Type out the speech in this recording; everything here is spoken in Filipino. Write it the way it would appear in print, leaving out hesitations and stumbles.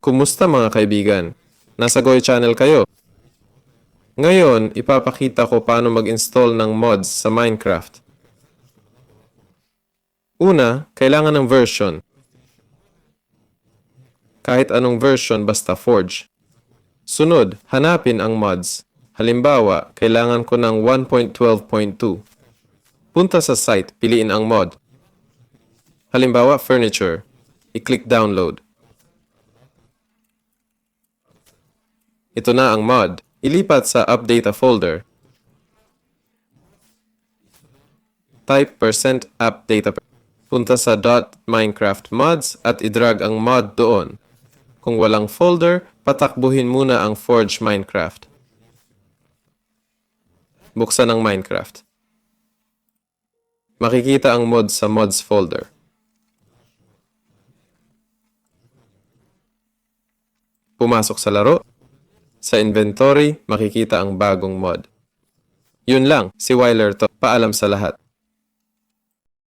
Kumusta mga kaibigan? Nasa Goy Channel kayo? Ngayon, ipapakita ko paano mag-install ng mods sa Minecraft. Una, kailangan ng version. Kahit anong version basta Forge. Sunod, hanapin ang mods. Halimbawa, kailangan ko ng 1.12.2. Punta sa site, piliin ang mod. Halimbawa, Furniture. I-click Download. Ito na ang mod. Ilipat sa Update a folder. Type %appdata. Punta sa .minecraft mods at idrag ang mod doon. Kung walang folder, patakbuhin muna ang Forge Minecraft. Buksan ang Minecraft. Makikita ang mod sa mods folder. Pumasok sa laro. Sa inventory, makikita ang bagong mod. Yun lang, si Wyler to. Paalam sa lahat.